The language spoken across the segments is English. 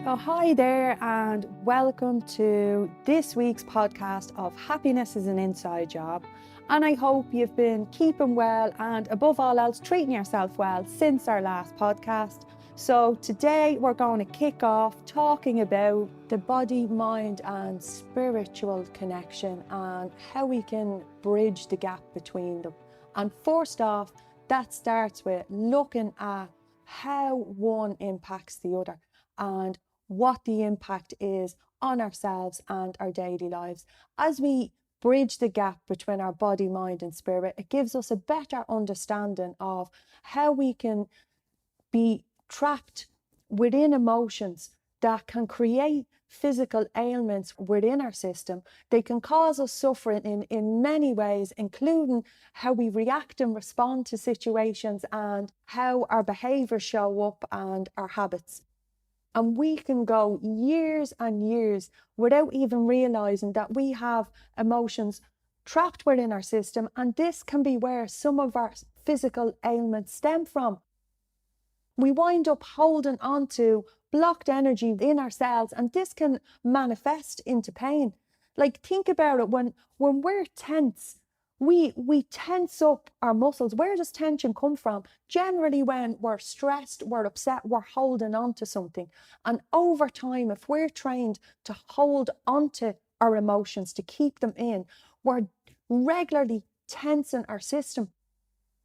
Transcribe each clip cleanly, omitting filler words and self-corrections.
Oh, hi there, and welcome to this week's podcast of Happiness is an Inside Job. And I hope you've been keeping well and, above all else, treating yourself well since our last podcast. So, today we're going to kick off talking about the body, mind, and spiritual connection and how we can bridge the gap between them. And first off, that starts with looking at how one impacts the other and what the impact is on ourselves and our daily lives. As we bridge the gap between our body, mind, and spirit, it gives us a better understanding of how we can be trapped within emotions that can create physical ailments within our system. They can cause us suffering in many ways, including how we react and respond to situations and how our behaviours show up and our habits. And we can go years and years without even realizing that we have emotions trapped within our system. And this can be where some of our physical ailments stem from. We wind up holding on to blocked energy in ourselves, and this can manifest into pain. Like, think about it, when we're tense, we tense up our muscles. Where does tension come from? Generally, when we're stressed, we're upset, we're holding on to something. And over time, if we're trained to hold on to our emotions, to keep them in, we're regularly tensing our system,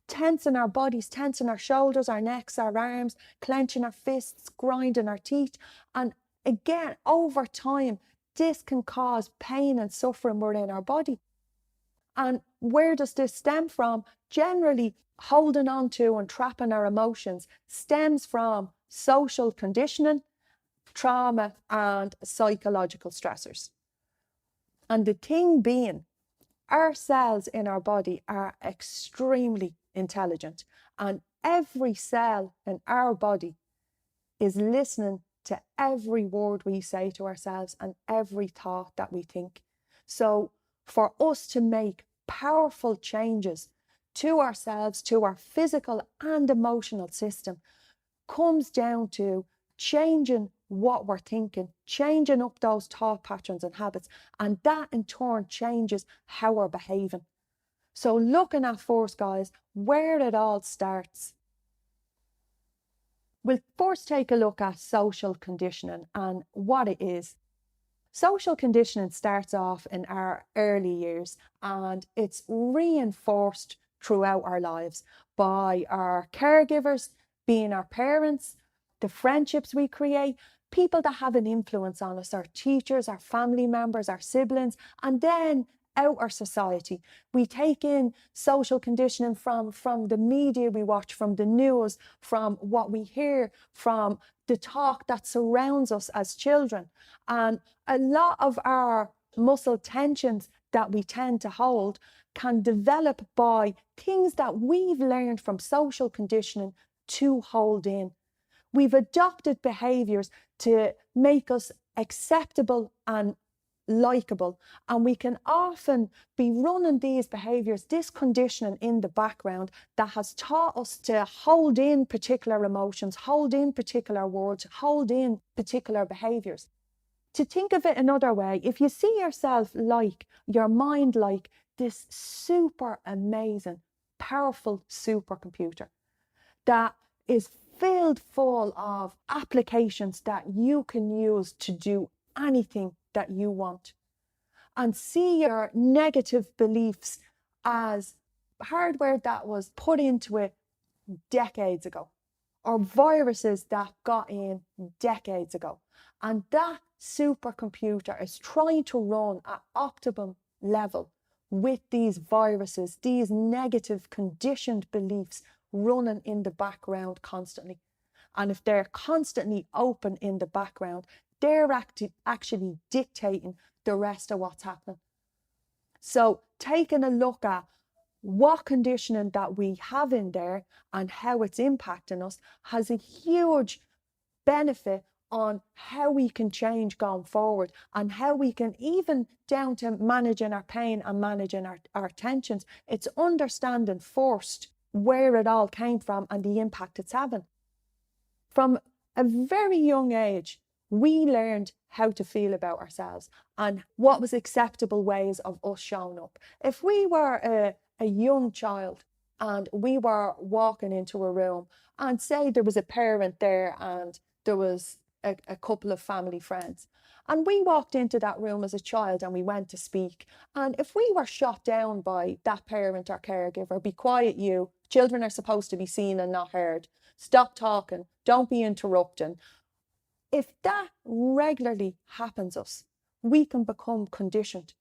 tensing our bodies, tensing our shoulders, our necks, our arms, clenching our fists, grinding our teeth. And again, over time, this can cause pain and suffering within our body. And where does this stem from? Generally, holding on to and trapping our emotions stems from social conditioning, trauma, and psychological stressors. And the thing being, our cells in our body are extremely intelligent, and every cell in our body is listening to every word we say to ourselves and every thought that we think. So for us to make powerful changes to ourselves, to our physical and emotional system, comes down to changing what we're thinking, changing up those thought patterns and habits, and that in turn changes how we're behaving. So looking at first, guys, where it all starts. We'll first take a look at social conditioning and what it is. Social conditioning starts off in our early years, and it's reinforced throughout our lives by our caregivers, being our parents, the friendships we create, people that have an influence on us, our teachers, our family members, our siblings, and then out our society. We take in social conditioning from the media we watch, from the news, from what we hear, from the talk that surrounds us as children. And a lot of our muscle tensions that we tend to hold can develop by things that we've learned from social conditioning to hold in. We've adopted behaviours to make us acceptable and likable, and we can often be running these behaviours, this conditioning in the background that has taught us to hold in particular emotions, hold in particular words, hold in particular behaviours. To think of it another way, if you see yourself like, your mind like this super amazing, powerful supercomputer that is filled full of applications that you can use to do anything that you want, and see your negative beliefs as hardware that was put into it decades ago, or viruses that got in decades ago. And that supercomputer is trying to run at optimum level with these viruses, these negative conditioned beliefs running in the background constantly. And if they're constantly open in the background, they're actually dictating the rest of what's happening. So taking a look at what conditioning that we have in there and how it's impacting us has a huge benefit on how we can change going forward, and how we can, even down to managing our pain and managing our tensions. It's understanding first where it all came from and the impact it's having. From a very young age, we learned how to feel about ourselves and what was acceptable ways of us showing up. If we were a young child and we were walking into a room and say there was a parent there and there was a couple of family friends, and we walked into that room as a child and we went to speak, and if we were shot down by that parent or caregiver, be quiet you, children are supposed to be seen and not heard, stop talking, don't be interrupting. If that regularly happens us, we can become conditioned.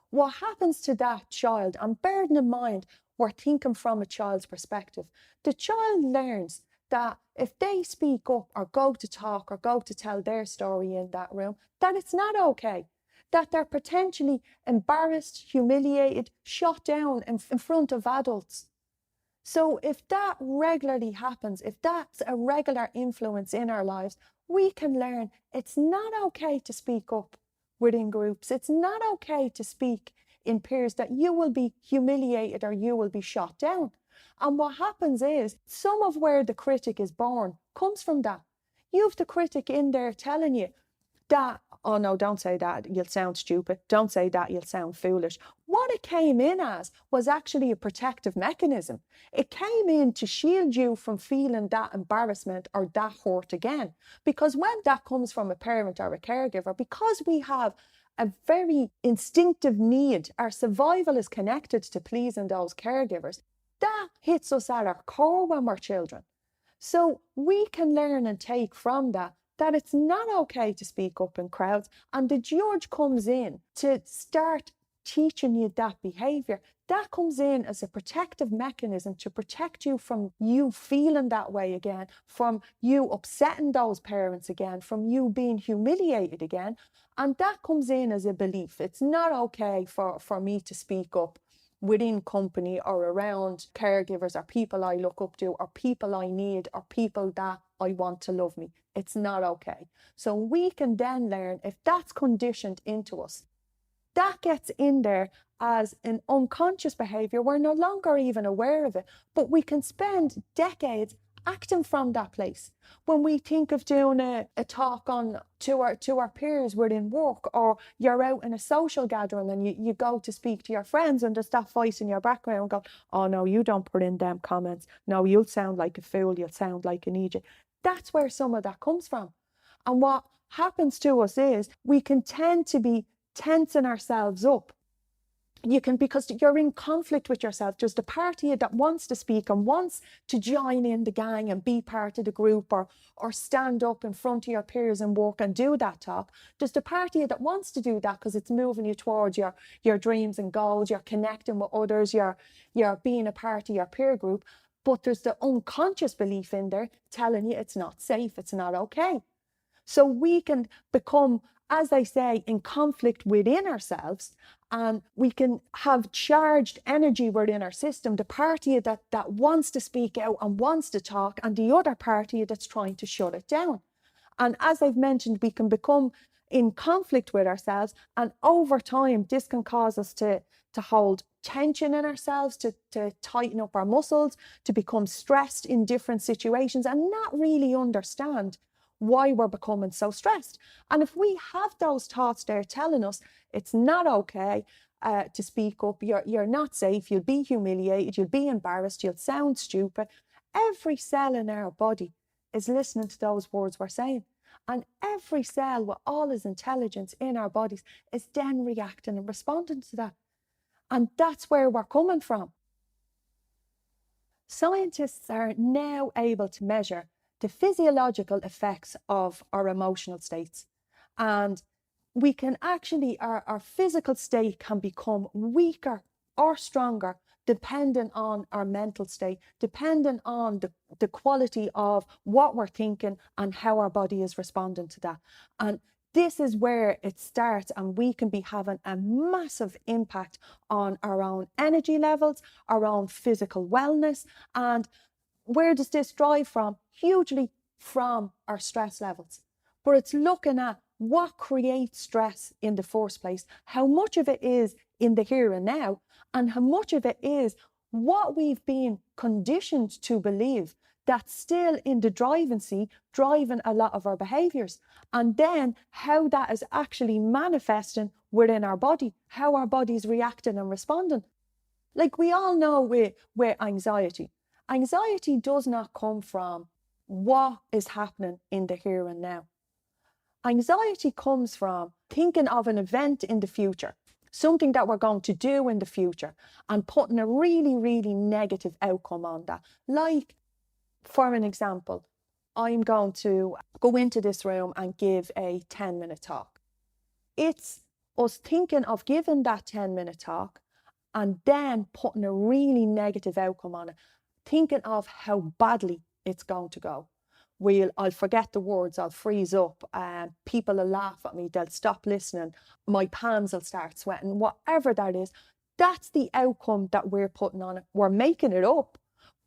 What happens to that child, and bearing in mind, we're thinking from a child's perspective, the child learns that if they speak up or go to talk or go to tell their story in that room, that it's not okay, that they're potentially embarrassed, humiliated, shot down in front of adults. So if that regularly happens, if that's a regular influence in our lives, we can learn it's not okay to speak up within groups. It's not okay to speak in peers, that you will be humiliated or you will be shot down. And what happens is some of where the critic is born comes from that. You have the critic in there telling you that, oh no, don't say that, you'll sound stupid. Don't say that, you'll sound foolish. What it came in as was actually a protective mechanism. It came in to shield you from feeling that embarrassment or that hurt again. Because when that comes from a parent or a caregiver, because we have a very instinctive need, our survival is connected to pleasing those caregivers, that hits us at our core when we're children. So we can learn and take from that it's not okay to speak up in crowds, and the judge comes in to start teaching you that behaviour. That comes in as a protective mechanism to protect you from you feeling that way again, from you upsetting those parents again, from you being humiliated again. And that comes in as a belief. It's not okay for me to speak up within company or around caregivers or people I look up to or people I need or people that I want to love me. It's not okay. So we can then learn, if that's conditioned into us, that gets in there as an unconscious behaviour. We're no longer even aware of it, but we can spend decades acting from that place. When we think of doing a talk to our peers within work, or you're out in a social gathering and you go to speak to your friends and there's that voice in your background go, oh no, you don't put in them comments. No, you'll sound like a fool. You'll sound like an idiot. That's where some of that comes from. And what happens to us is we can tend to be tensing ourselves up. Because you're in conflict with yourself. There's the part of you that wants to speak and wants to join in the gang and be part of the group, or stand up in front of your peers and work and do that talk. There's the part of you that wants to do that because it's moving you towards your dreams and goals, you're connecting with others, you're being a part of your peer group. But there's the unconscious belief in there telling you it's not safe, it's not okay. So we can become, as I say, in conflict within ourselves, and we can have charged energy within our system, the party that wants to speak out and wants to talk, and the other party that's trying to shut it down. And as I've mentioned, we can become in conflict with ourselves, and over time this can cause us to hold tension in ourselves, to tighten up our muscles, to become stressed in different situations and not really understand why we're becoming so stressed. And if we have those thoughts there telling us it's not okay to speak up, you're not safe, you'll be humiliated, you'll be embarrassed, you'll sound stupid, every cell in our body is listening to those words we're saying. And every cell with all its intelligence in our bodies is then reacting and responding to that. And that's where we're coming from. Scientists are now able to measure the physiological effects of our emotional states. And we can actually, our physical state can become weaker or stronger depending on our mental state, depending on the quality of what we're thinking and how our body is responding to that. And this is where it starts, and we can be having a massive impact on our own energy levels, our own physical wellness. And where does this drive from? Hugely from our stress levels. But it's looking at what creates stress in the first place, how much of it is in the here and now, and how much of it is what we've been conditioned to believe that's still in the driving seat, driving a lot of our behaviours. And then how that is actually manifesting within our body, how our body's reacting and responding. Like we all know with anxiety, anxiety does not come from what is happening in the here and now. Anxiety comes from thinking of an event in the future, something that we're going to do in the future, and putting a really, really negative outcome on that. Like, for an example, I'm going to go into this room and give a 10-minute talk. It's us thinking of giving that 10-minute talk and then putting a really negative outcome on it, thinking of how badly it's going to go. I'll forget the words, I'll freeze up, people will laugh at me, they'll stop listening, my palms will start sweating, whatever that is. That's the outcome that we're putting on it. We're making it up.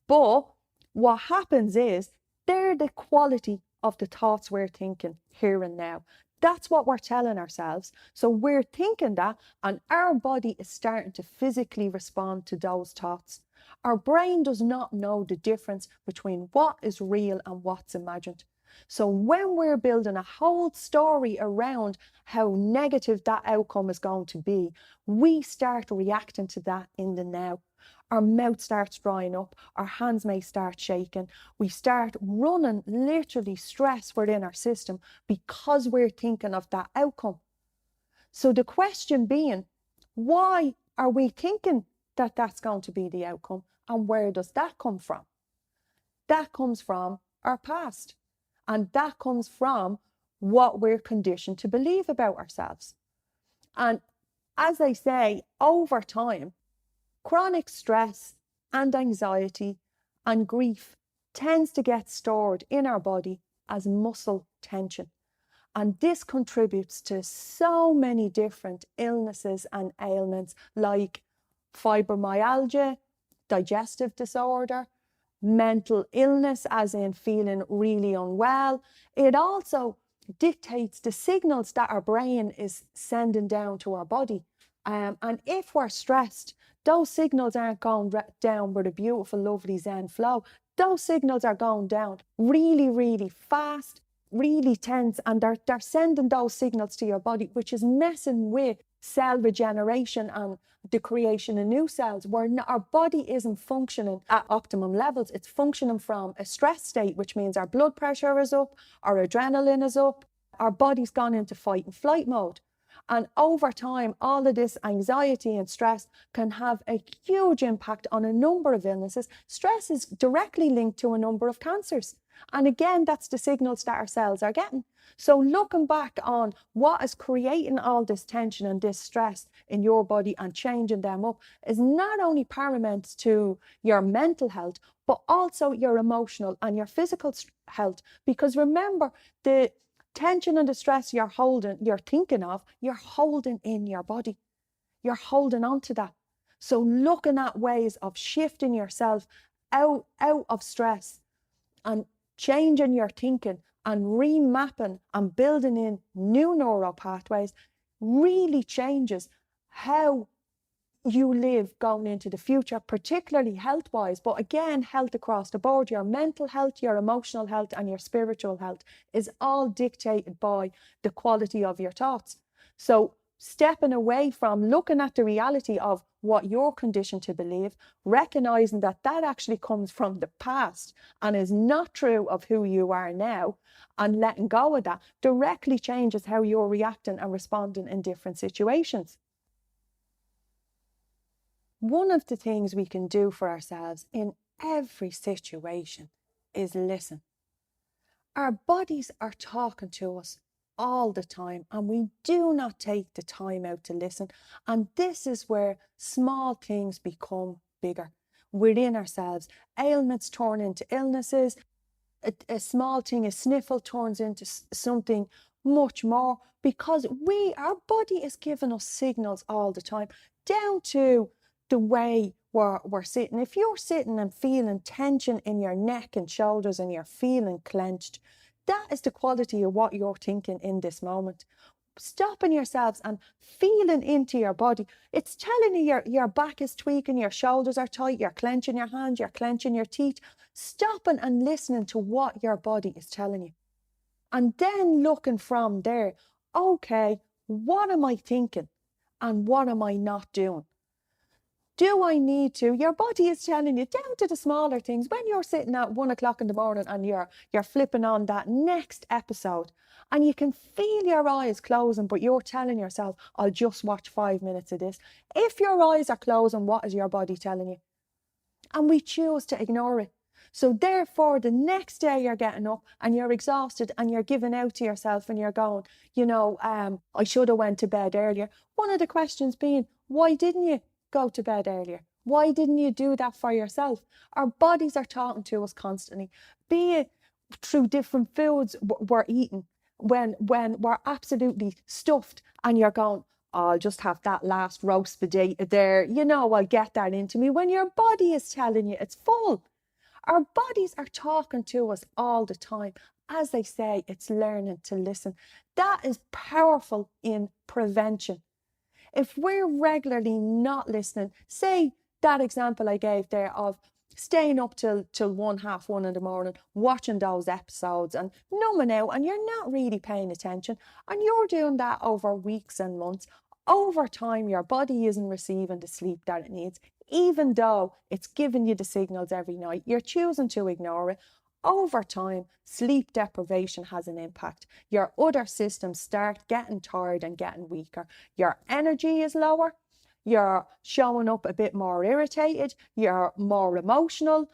But what happens is they're the quality of the thoughts we're thinking here and now. That's what we're telling ourselves. So we're thinking that, and our body is starting to physically respond to those thoughts. Our brain does not know the difference between what is real and what's imagined. So when we're building a whole story around how negative that outcome is going to be, we start reacting to that in the now. Our mouth starts drying up, our hands may start shaking, we start running literally stress within our system because we're thinking of that outcome. So the question being, why are we thinking that that's going to be the outcome, and where does that come from? That comes from our past, and that comes from what we're conditioned to believe about ourselves. And as I say, over time, chronic stress and anxiety and grief tends to get stored in our body as muscle tension. And this contributes to so many different illnesses and ailments like fibromyalgia, digestive disorder, mental illness, as in feeling really unwell. It also dictates the signals that our brain is sending down to our body. And if we're stressed, those signals aren't going down with a beautiful, lovely Zen flow. Those signals are going down really, really fast, really tense, and they're sending those signals to your body, which is messing with cell regeneration and the creation of new cells, where our body isn't functioning at optimum levels. It's functioning from a stress state, which means our blood pressure is up, our adrenaline is up, our body's gone into fight and flight mode. And over time, all of this anxiety and stress can have a huge impact on a number of illnesses. Stress is directly linked to a number of cancers. And again, that's the signals that our cells are getting. So looking back on what is creating all this tension and this stress in your body and changing them up is not only paramount to your mental health, but also your emotional and your physical health. Because remember, the tension and the stress you're thinking of, you're holding in your body. You're holding on to that. So looking at ways of shifting yourself out of stress and changing your thinking and remapping and building in new neural pathways really changes how you live going into the future, particularly health-wise, but again, health across the board. Your mental health, your emotional health, and your spiritual health is all dictated by the quality of your thoughts. So stepping away from looking at the reality of what you're conditioned to believe, recognizing that that actually comes from the past and is not true of who you are now, and letting go of that directly changes how you're reacting and responding in different situations. One of the things we can do for ourselves in every situation is listen. Our bodies are talking to us all the time, and we do not take the time out to listen. And this is where small things become bigger within ourselves. Ailments turn into illnesses. A small thing, a sniffle, turns into something much more, because our body is giving us signals all the time, down to the way we're sitting. If you're sitting and feeling tension in your neck and shoulders and you're feeling clenched, that is the quality of what you're thinking in this moment. stopping yourselves and feeling into your body. It's telling you your back is tweaking, your shoulders are tight, you're clenching your hands, you're clenching your teeth. Stopping and listening to what your body is telling you. And then looking from there, okay, what am I thinking? And what am I not doing? Do I need to? Your body is telling you down to the smaller things. When you're sitting at 1 o'clock in the morning and you're flipping on that next episode and you can feel your eyes closing, but you're telling yourself, I'll just watch 5 minutes of this. If your eyes are closing, what is your body telling you? And we choose to ignore it. So therefore, the next day you're getting up and you're exhausted and you're giving out to yourself and you're going, I should have went to bed earlier. One of the questions being, why didn't you go to bed earlier? Why didn't you do that for yourself? Our bodies are talking to us constantly, be it through different foods we're eating. When we're absolutely stuffed and you're going, oh, I'll just have that last roast potato there, I'll get that into me. When your body is telling you it's full. Our bodies are talking to us all the time. As they say, it's learning to listen. That is powerful in prevention. If we're regularly not listening, say that example I gave there of staying up till 1:30 in the morning, watching those episodes and numbing out, and you're not really paying attention, and you're doing that over weeks and months, over time your body isn't receiving the sleep that it needs. Even though it's giving you the signals every night, you're choosing to ignore it. Over time, sleep deprivation has an impact. Your other systems start getting tired and getting weaker. Your energy is lower. You're showing up a bit more irritated. You're more emotional.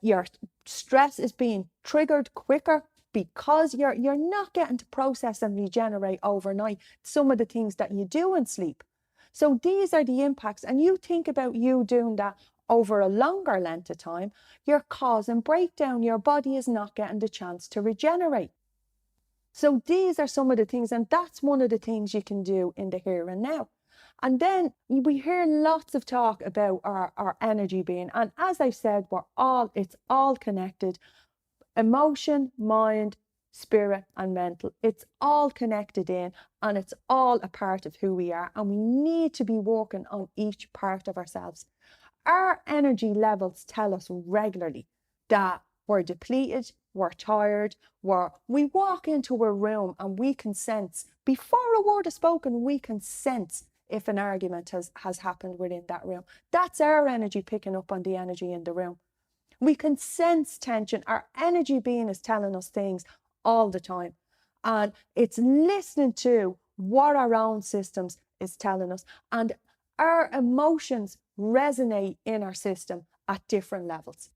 Your stress is being triggered quicker because you're not getting to process and regenerate overnight some of the things that you do in sleep. So these are the impacts, and you think about you doing that over a longer length of time, you're causing breakdown. Your body is not getting the chance to regenerate. So these are some of the things, and that's one of the things you can do in the here and now. And then we hear lots of talk about our energy being, and as I've said, it's all connected. Emotion, mind, spirit and mental. It's all connected in, and it's all a part of who we are, and we need to be working on each part of ourselves. Our energy levels tell us regularly that we're depleted, we're tired, we walk into a room and we can sense, before a word is spoken, we can sense if an argument has happened within that room. That's our energy picking up on the energy in the room. We can sense tension. Our energy being is telling us things all the time. And it's listening to what our own systems is telling us. And our emotions resonate in our system at different levels.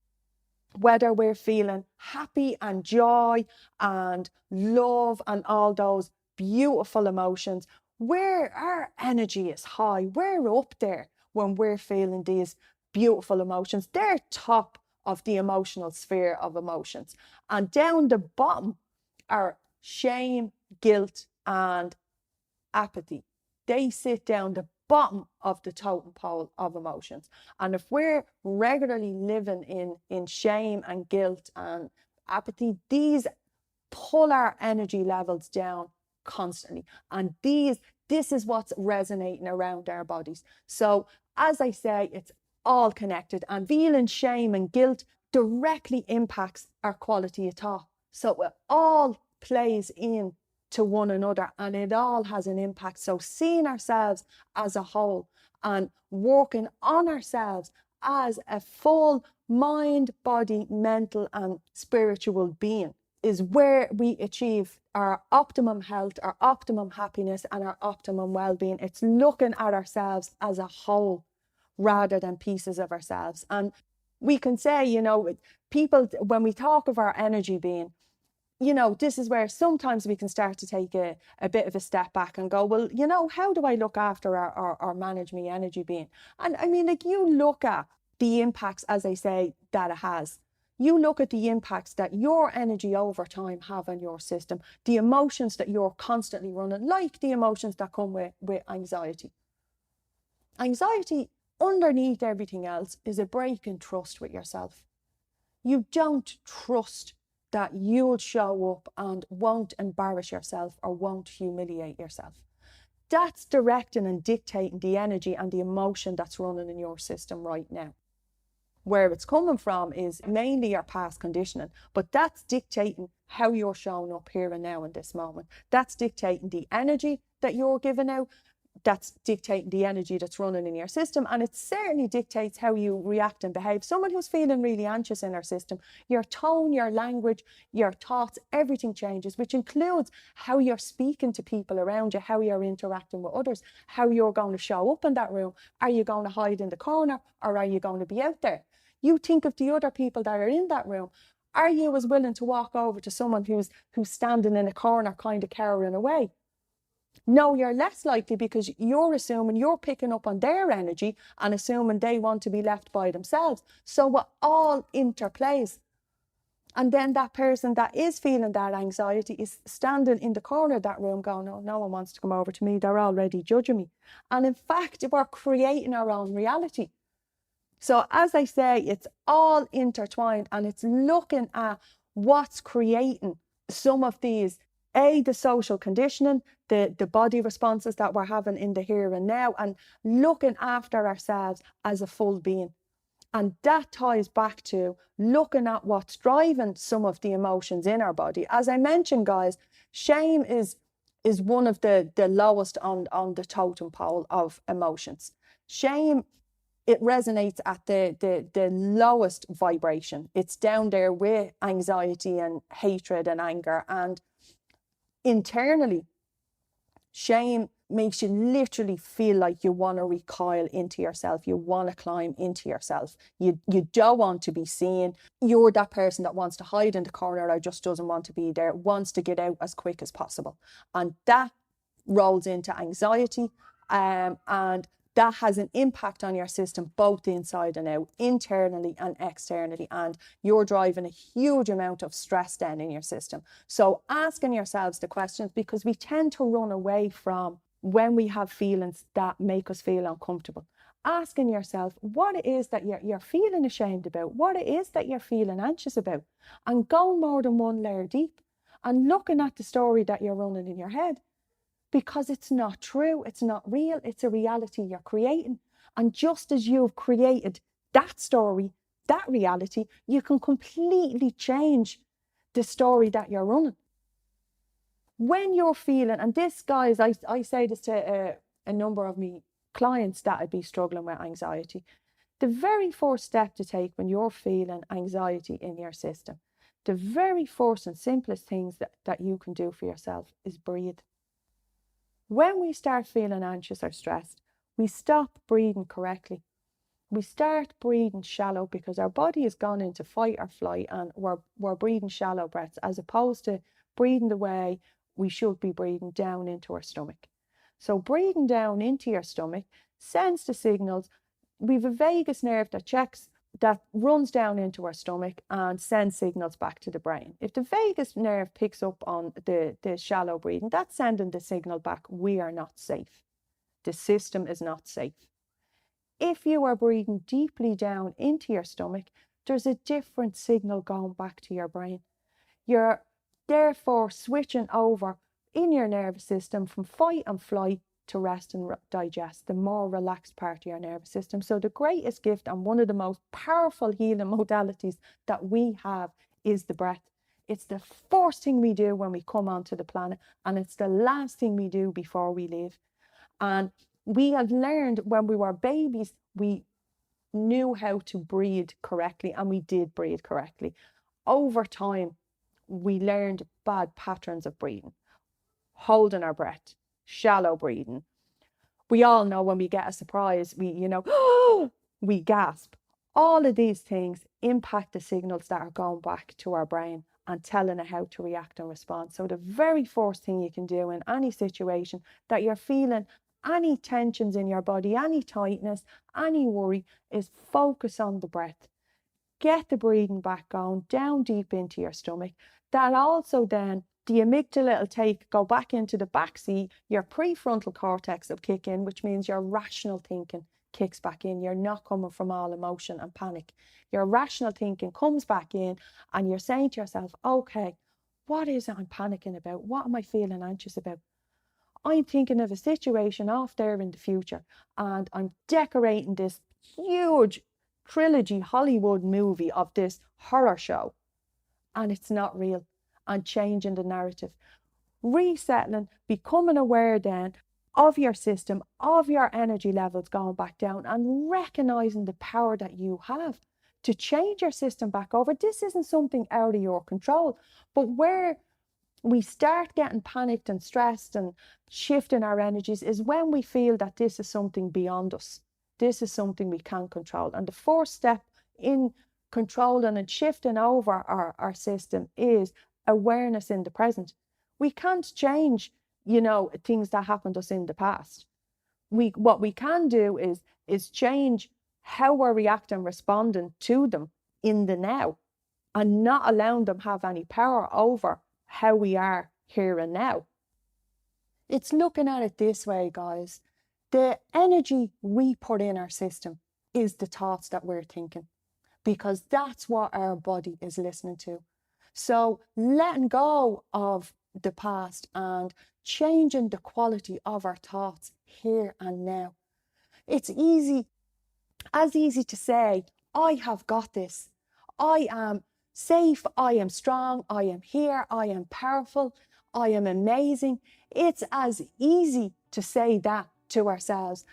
Whether we're feeling happy and joy and love and all those beautiful emotions, where our energy is high, we're up there when we're feeling these beautiful emotions. They're top of the emotional sphere of emotions. And down the bottom are shame, guilt, and apathy. They sit down the bottom of the totem pole of emotions. And if we're regularly living in shame and guilt and apathy, these pull our energy levels down constantly. And this is what's resonating around our bodies. So as I say, it's all connected, and feeling shame and guilt directly impacts our quality of thought. So it all plays in to one another, and it all has an impact. So seeing ourselves as a whole and working on ourselves as a full mind, body, mental and spiritual being is where we achieve our optimum health, our optimum happiness and our optimum well-being. It's looking at ourselves as a whole rather than pieces of ourselves. And we can say, people, when we talk of our energy being, this is where sometimes we can start to take a bit of a step back and go, well, how do I look after or manage my energy being? And I mean, you look at the impacts, as I say, that it has. You look at the impacts that your energy over time have on your system, the emotions that you're constantly running, like the emotions that come with anxiety. Anxiety, underneath everything else, is a break in trust with yourself. You don't trust that you'll show up and won't embarrass yourself or won't humiliate yourself. That's directing and dictating the energy and the emotion that's running in your system right now. Where it's coming from is mainly your past conditioning, but that's dictating how you're showing up here and now in this moment. That's dictating the energy that you're giving out. That's dictating the energy that's running in your system, and it certainly dictates how you react and behave. Someone who's feeling really anxious in their system, your tone, your language, your thoughts, everything changes, which includes how you're speaking to people around you, how you're interacting with others, how you're going to show up in that room. Are you going to hide in the corner, or are you going to be out there? You think of the other people that are in that room. Are you as willing to walk over to someone who's standing in a corner kind of cowering away? No, you're less likely, because you're assuming, you're picking up on their energy and assuming they want to be left by themselves. So it all interplays. And then that person that is feeling that anxiety is standing in the corner of that room going, oh, no one wants to come over to me. They're already judging me. And in fact, we're creating our own reality. So as I say, it's all intertwined, and it's looking at what's creating some of these, the social conditioning, the body responses that we're having in the here and now, and looking after ourselves as a full being. And that ties back to looking at what's driving some of the emotions in our body. As I mentioned, guys, shame is one of the lowest on the totem pole of emotions. Shame, it resonates at the lowest vibration. It's down there with anxiety and hatred and anger. And internally, shame makes you literally feel like you want to recoil into yourself. You want to climb into yourself. You don't want to be seen. You're that person that wants to hide in the corner or just doesn't want to be there, wants to get out as quick as possible. And that rolls into anxiety, and that has an impact on your system, both inside and out, internally and externally. And you're driving a huge amount of stress then in your system. So asking yourselves the questions, because we tend to run away from when we have feelings that make us feel uncomfortable. Asking yourself what it is that you're feeling ashamed about, what it is that you're feeling anxious about, and go more than one layer deep and looking at the story that you're running in your head. Because it's not true, it's not real, it's a reality you're creating. And just as you've created that story, that reality, you can completely change the story that you're running. When you're feeling, and this, guys, I say this to a number of me clients that would be struggling with anxiety, the very first step to take when you're feeling anxiety in your system, the very first and simplest things that you can do for yourself is breathe. When we start feeling anxious or stressed, we stop breathing correctly. We start breathing shallow because our body has gone into fight or flight, and we're breathing shallow breaths as opposed to breathing the way we should be breathing down into our stomach. So breathing down into your stomach sends the signals. We've a vagus nerve that runs down into our stomach and sends signals back to the brain. If the vagus nerve picks up on the shallow breathing, that's sending the signal back, we are not safe. The system is not safe. If you are breathing deeply down into your stomach, there's a different signal going back to your brain. You're therefore switching over in your nervous system from fight and flight to rest and digest, the more relaxed part of your nervous system. So the greatest gift and one of the most powerful healing modalities that we have is the breath. It's the first thing we do when we come onto the planet, and it's the last thing we do before we leave. And we have learned when we were babies, we knew how to breathe correctly, and we did breathe correctly. Over time, we learned bad patterns of breathing, holding our breath, shallow breathing. We all know when we get a surprise, we gasp. All of these things impact the signals that are going back to our brain and telling it how to react and respond. So the very first thing you can do in any situation that you're feeling any tensions in your body, any tightness, any worry, is focus on the breath. Get the breathing back going down deep into your stomach. That also then, the amygdala will go back into the back seat, your prefrontal cortex will kick in, which means your rational thinking kicks back in. You're not coming from all emotion and panic. Your rational thinking comes back in and you're saying to yourself, okay, what is it I'm panicking about? What am I feeling anxious about? I'm thinking of a situation off there in the future and I'm decorating this huge trilogy Hollywood movie of this horror show and it's not real, and changing the narrative. Resettling, becoming aware then of your system, of your energy levels going back down, and recognizing the power that you have to change your system back over. This isn't something out of your control, but where we start getting panicked and stressed and shifting our energies is when we feel that this is something beyond us. This is something we can't control. And the first step in controlling and shifting over our system is awareness in the present. We can't change, things that happened to us in the past. What we can do is change how we're reacting, responding to them in the now, and not allowing them have any power over how we are here and now. It's looking at it this way, guys. The energy we put in our system is the thoughts that we're thinking, because that's what our body is listening to. So letting go of the past and changing the quality of our thoughts here and now. It's easy to say, I have got this. I am safe, I am strong, I am here, I am powerful, I am amazing. It's as easy to say that to ourselves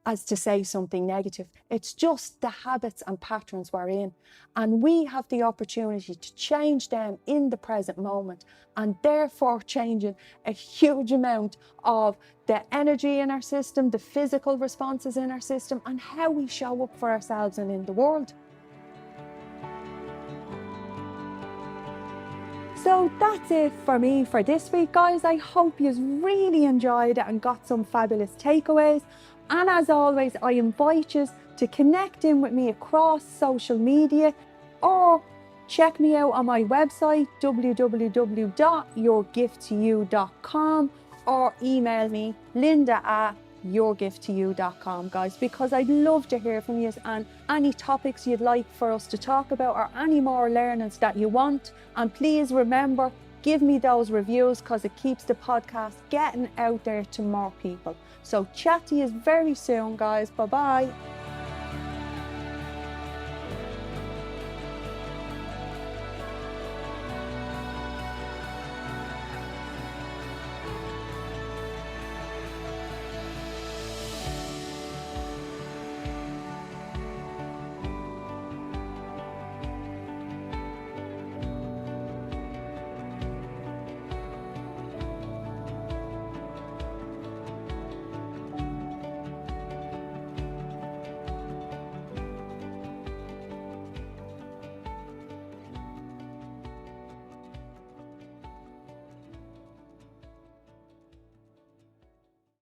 as to say something negative. It's just the habits and patterns we're in, and we have the opportunity to change them in the present moment, and therefore changing a huge amount of the energy in our system, the physical responses in our system, and how we show up for ourselves and in the world. So that's it for me for this week, guys. I hope you really enjoyed it and got some fabulous takeaways. And as always, I invite you to connect in with me across social media, or check me out on my website, www.yourgifttoyou.com, or email me, linda@yourgifttoyou.com, guys, because I'd love to hear from you and any topics you'd like for us to talk about, or any more learnings that you want. And please remember, give me those reviews, because it keeps the podcast getting out there to more people. So chat to you very soon, guys. Bye bye.